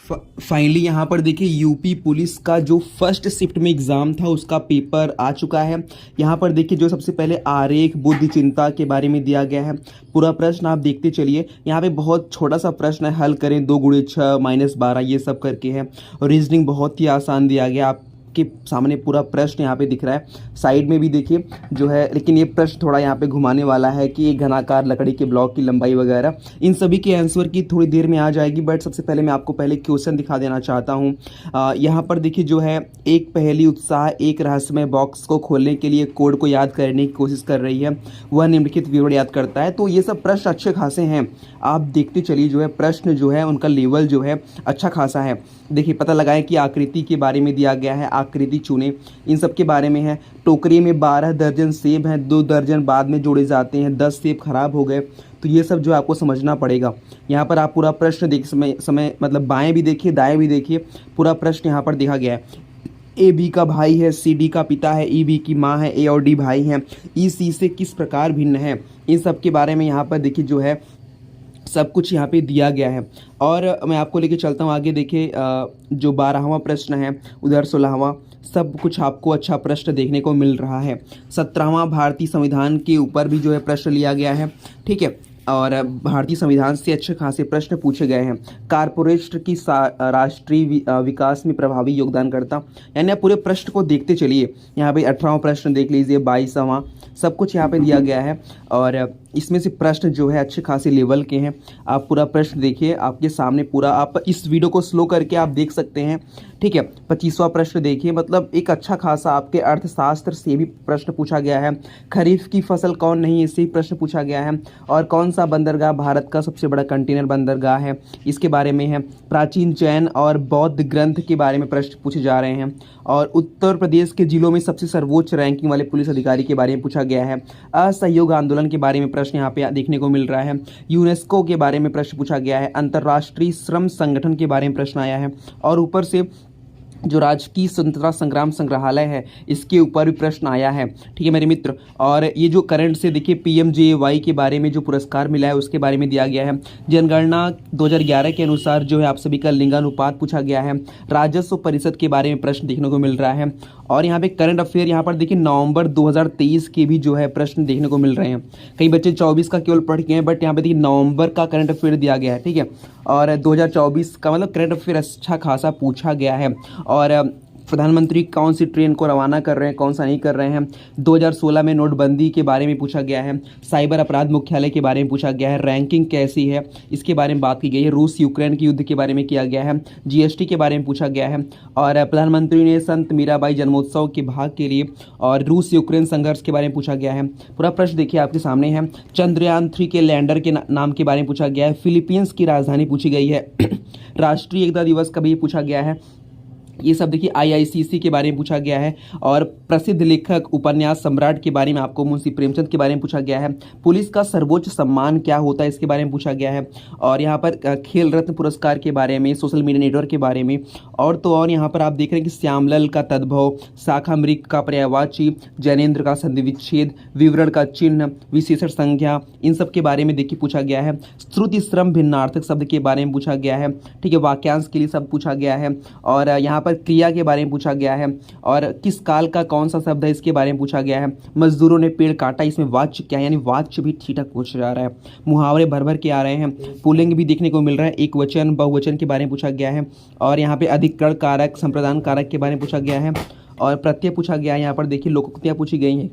Finally यहाँ पर देखिए यूपी पुलिस का जो फर्स्ट शिफ्ट में एग्ज़ाम था उसका पेपर आ चुका है। यहाँ पर देखिए जो सबसे पहले आरेख बुद्धि चिंता के बारे में दिया गया है। पूरा प्रश्न आप देखते चलिए। यहाँ पे बहुत छोटा सा प्रश्न है, हल करें 2 गुणे 6 -12 ये सब करके है। और रीजनिंग बहुत ही आसान दिया गया। आप के सामने पूरा प्रश्न यहाँ पे दिख रहा है। साइड में भी देखिए जो है, लेकिन ये प्रश्न थोड़ा यहाँ पे घुमाने वाला है कि एक घनाकार लकड़ी के ब्लॉक की लंबाई वगैरह, इन सभी के आंसर की थोड़ी देर में आ जाएगी। बट सबसे पहले मैं आपको पहले क्वेश्चन दिखा देना चाहता हूँ। यहाँ पर देखिए जो है, एक पहेली उत्साह एक रहस्यमय बॉक्स को खोलने के लिए कोड को याद करने की कोशिश कर रही है, वह निम्नलिखित विवरण याद करता है। तो ये सब प्रश्न अच्छे खासे हैं, आप देखते चलिए। जो है प्रश्न जो है उनका लेवल जो है अच्छा खासा है। देखिए पता लगाएं कि आकृति के बारे में दिया गया है, आकृति चुने, इन सब के बारे में है। टोकरी में 12 दर्जन सेब हैं, 2 दर्जन बाद में जोड़े जाते हैं, 10 सेब खराब हो गए। तो ये सब जो आपको समझना पड़ेगा। यहाँ पर आप पूरा प्रश्न देख समय मतलब बाएं भी देखिए दाएं भी देखिए, पूरा प्रश्न यहाँ पर देखा गया है। ए बी का भाई है, सी डी का पिता है, ई बी की माँ है, ए और डी भाई हैं, ई सी से किस प्रकार भिन्न है, इन सब के बारे में यहाँ पर देखिए जो है सब कुछ यहाँ पे दिया गया है। और मैं आपको लेके चलता हूँ आगे। देखिए जो 12वां प्रश्न है, उधर 16वां, सब कुछ आपको अच्छा प्रश्न देखने को मिल रहा है। 17वां भारतीय संविधान के ऊपर भी जो है प्रश्न लिया गया है, ठीक है। और भारतीय संविधान से अच्छे खासे प्रश्न पूछे गए हैं। कारपोरेट की राष्ट्रीय विकास में प्रभावी योगदान करता, यानी आप पूरे प्रश्न को देखते चलिए। यहाँ पे 18वां प्रश्न देख लीजिए, 22वां, सब कुछ यहाँ पे दिया गया है। और इसमें से प्रश्न जो है अच्छे खासे लेवल के हैं। आप पूरा प्रश्न देखिए, आपके सामने पूरा, आप इस वीडियो को स्लो करके आप देख सकते हैं, ठीक है। 25वां प्रश्न देखिए, मतलब एक अच्छा खासा आपके अर्थशास्त्र से भी प्रश्न पूछा गया है। खरीफ की फसल कौन नहीं, इससे भी प्रश्न पूछा गया है। और कौन सा बंदरगाह भारत का सबसे बड़ा कंटेनर बंदरगाह है, इसके बारे में है। प्राचीन जैन और बौद्ध ग्रंथ के बारे में प्रश्न पूछे जा रहे हैं। और उत्तर प्रदेश के जिलों में सबसे सर्वोच्च रैंकिंग वाले पुलिस अधिकारी के बारे में पूछा गया है। असहयोग आंदोलन के बारे में प्रश्न यहाँ पे देखने को मिल रहा है। यूनेस्को के बारे में प्रश्न पूछा गया है। अंतर्राष्ट्रीय श्रम संगठन के बारे में प्रश्न आया है। और ऊपर से जो राजकीय स्वतंत्रता संग्राम संग्रहालय है, इसके ऊपर भी प्रश्न आया है, ठीक है मेरे मित्र। और ये जो करंट से देखिए PMJAY के बारे में जो पुरस्कार मिला है उसके बारे में दिया गया है। जनगणना 2011 के अनुसार जो है आप सभी का लिंगानुपात पूछा गया है। राजस्व परिषद के बारे में प्रश्न देखने को मिल रहा है। और यहाँ पे करंट अफेयर, यहाँ पर देखिए नवंबर 2023 के भी जो है प्रश्न देखने को मिल रहे हैं। कई बच्चे 24 का केवल पढ़ के हैं, बट यहाँ पे देखिए नवंबर का करंट अफेयर दिया गया है, ठीक है। और 2024 का मतलब करंट अफेयर अच्छा खासा पूछा गया है। और प्रधानमंत्री कौन सी ट्रेन को रवाना कर रहे हैं, कौन सा नहीं कर रहे हैं। 2016 में नोटबंदी के बारे में पूछा गया है। साइबर अपराध मुख्यालय के बारे में पूछा गया है। रैंकिंग कैसी है, इसके बारे में बात की गई है। रूस यूक्रेन के युद्ध के बारे में किया गया है। GST के बारे में पूछा गया है। और प्रधानमंत्री ने संत मीराबाई जन्मोत्सव के भाग के लिए और रूस यूक्रेन संघर्ष के बारे में पूछा गया है। पूरा प्रश्न देखिए आपके सामने है। चंद्रयान 3 के लैंडर के नाम के बारे में पूछा गया है। फिलीपींस की राजधानी पूछी गई है। राष्ट्रीय एकता दिवस कभी पूछा गया है। ये सब देखिए IICC के बारे में पूछा गया है। और प्रसिद्ध लेखक उपन्यास सम्राट के बारे में आपको मुंशी प्रेमचंद के बारे में पूछा गया है। पुलिस का सर्वोच्च सम्मान क्या होता है, इसके बारे में पूछा गया है। और यहाँ पर खेल रत्न पुरस्कार के बारे में, सोशल मीडिया नेटवर्क के बारे में। और तो और यहाँ पर आप देख रहे हैं कि श्यामलल का तद्भव, शाखा मृग का पर्यायवाची, जैनेन्द्र का संधि विच्छेद, विवरण का चिन्ह, विशेषण संज्ञा, इन सब के बारे में देखिए पूछा गया है। श्रुति श्रम भिन्नार्थक शब्द के बारे में पूछा गया है, ठीक है। वाक्यांश के लिए सब पूछा गया है। और यहाँ पर क्रिया के बारे में पूछा गया है। और किस काल का कौन सा शब्द है, इसके बारे में पूछा गया है। मजदूरों ने पेड़ काटा, इसमें वाच्य क्या है, यानी वाच्य भी ठीक ठाक पूछा जा रहा है। मुहावरे भर भर के आ रहे हैं। पुल्लिंग भी देखने को मिल रहा है। एक वचन बहुवचन के बारे में पूछा गया है। और यहाँ पे अधिकरण कारक संप्रदान कारक के बारे में पूछा गया है। और प्रत्यय पूछा गया है। यहाँ पर देखिए लोकोक्तियाँ पूछी गई हैं।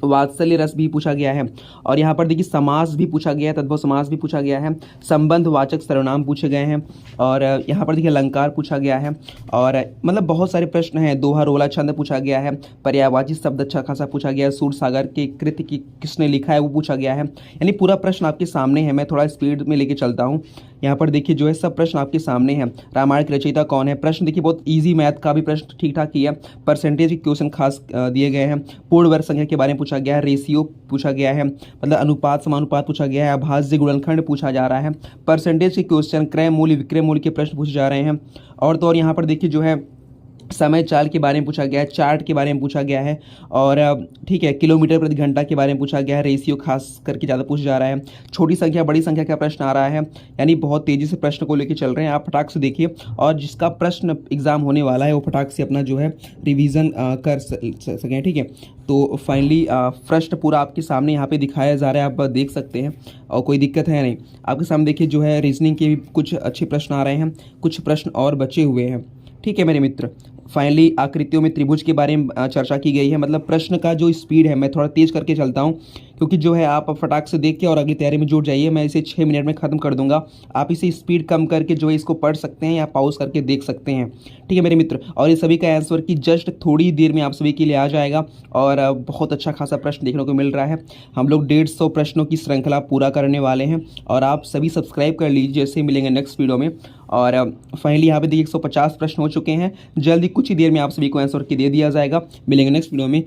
वात्सल्य रस भी पूछा गया है। और यहाँ पर देखिए समास भी पूछा गया है, तद्भव समास भी पूछा गया है। संबंधवाचक सर्वनाम पूछे गए हैं। और यहाँ पर देखिए अलंकार पूछा गया है। और मतलब बहुत सारे प्रश्न हैं। दोहा रोला छंद पूछा गया है। पर्यायवाची शब्द अच्छा खासा पूछा गया है। सूर सागर के कृति की किसने लिखा है, वो पूछा गया है। यानी पूरा प्रश्न आपके सामने है। मैं थोड़ा स्पीड में लेके चलता हूँ। यहाँ पर देखिए जो है सब प्रश्न आपके सामने हैं। रामायण के रचयिता कौन है, प्रश्न देखिए बहुत इजी, मैथ का भी प्रश्न ठीक ठाक किया। परसेंटेज के क्वेश्चन खास दिए गए हैं। पूर्ण वर्ग संख्या के बारे में पूछा गया है। रेशियो पूछा गया है, मतलब अनुपात समानुपात पूछा गया है। अभाज्य गुणनखंड पूछा जा रहा है। परसेंटेज के क्वेश्चन, क्रय मूल्य विक्रय मूल्य के प्रश्न पूछे जा रहे हैं। और तो और यहाँ पर देखिए जो है समय चाल के बारे में पूछा गया है, चार्ट के बारे में पूछा गया है, और ठीक है, किलोमीटर प्रति घंटा के बारे में पूछा गया है। रेशियो खास करके ज़्यादा पूछा जा रहा है। छोटी संख्या बड़ी संख्या का प्रश्न आ रहा है, यानी बहुत तेज़ी से प्रश्न को लेकर चल रहे हैं। आप फटाक से देखिए, और जिसका प्रश्न एग्जाम होने वाला है वो फटाक से अपना जो है रिवीजन कर सकें। ठीक है, तो फाइनली प्रश्न पूरा आपके सामने यहाँ पे दिखाया जा रहा है, आप देख सकते हैं, और कोई दिक्कत है नहीं। आपके सामने देखिए जो है रीजनिंग के भी कुछ अच्छे प्रश्न आ रहे हैं, कुछ प्रश्न और बचे हुए हैं। ठीक है मेरे मित्र, फाइनली आकृतियों में त्रिभुज के बारे में चर्चा की गई है। मतलब प्रश्न का जो स्पीड है, मैं थोड़ा तेज़ करके चलता हूँ, क्योंकि जो है आप फटाक से देख के और अगली तैयारी में जुट जाइए। मैं इसे 6 मिनट में ख़त्म कर दूंगा। आप इसे स्पीड कम करके जो है इसको पढ़ सकते हैं या पॉज करके देख सकते हैं। ठीक है मेरे मित्र, और ये सभी का आंसर की जस्ट थोड़ी देर में आप सभी के लिए आ जाएगा, और बहुत अच्छा खासा प्रश्न देखने को मिल रहा है। हम लोग 150 प्रश्नों की श्रृंखला पूरा करने वाले हैं, और आप सभी सब्सक्राइब कर लीजिए। जैसे मिलेंगे नेक्स्ट वीडियो में। और फाइनली यहाँ पे देखिए 150 प्रश्न हो चुके हैं। जल्दी कुछ ही देर में आप सभी को आंसर की दे दिया जाएगा। मिलेंगे नेक्स्ट वीडियो में।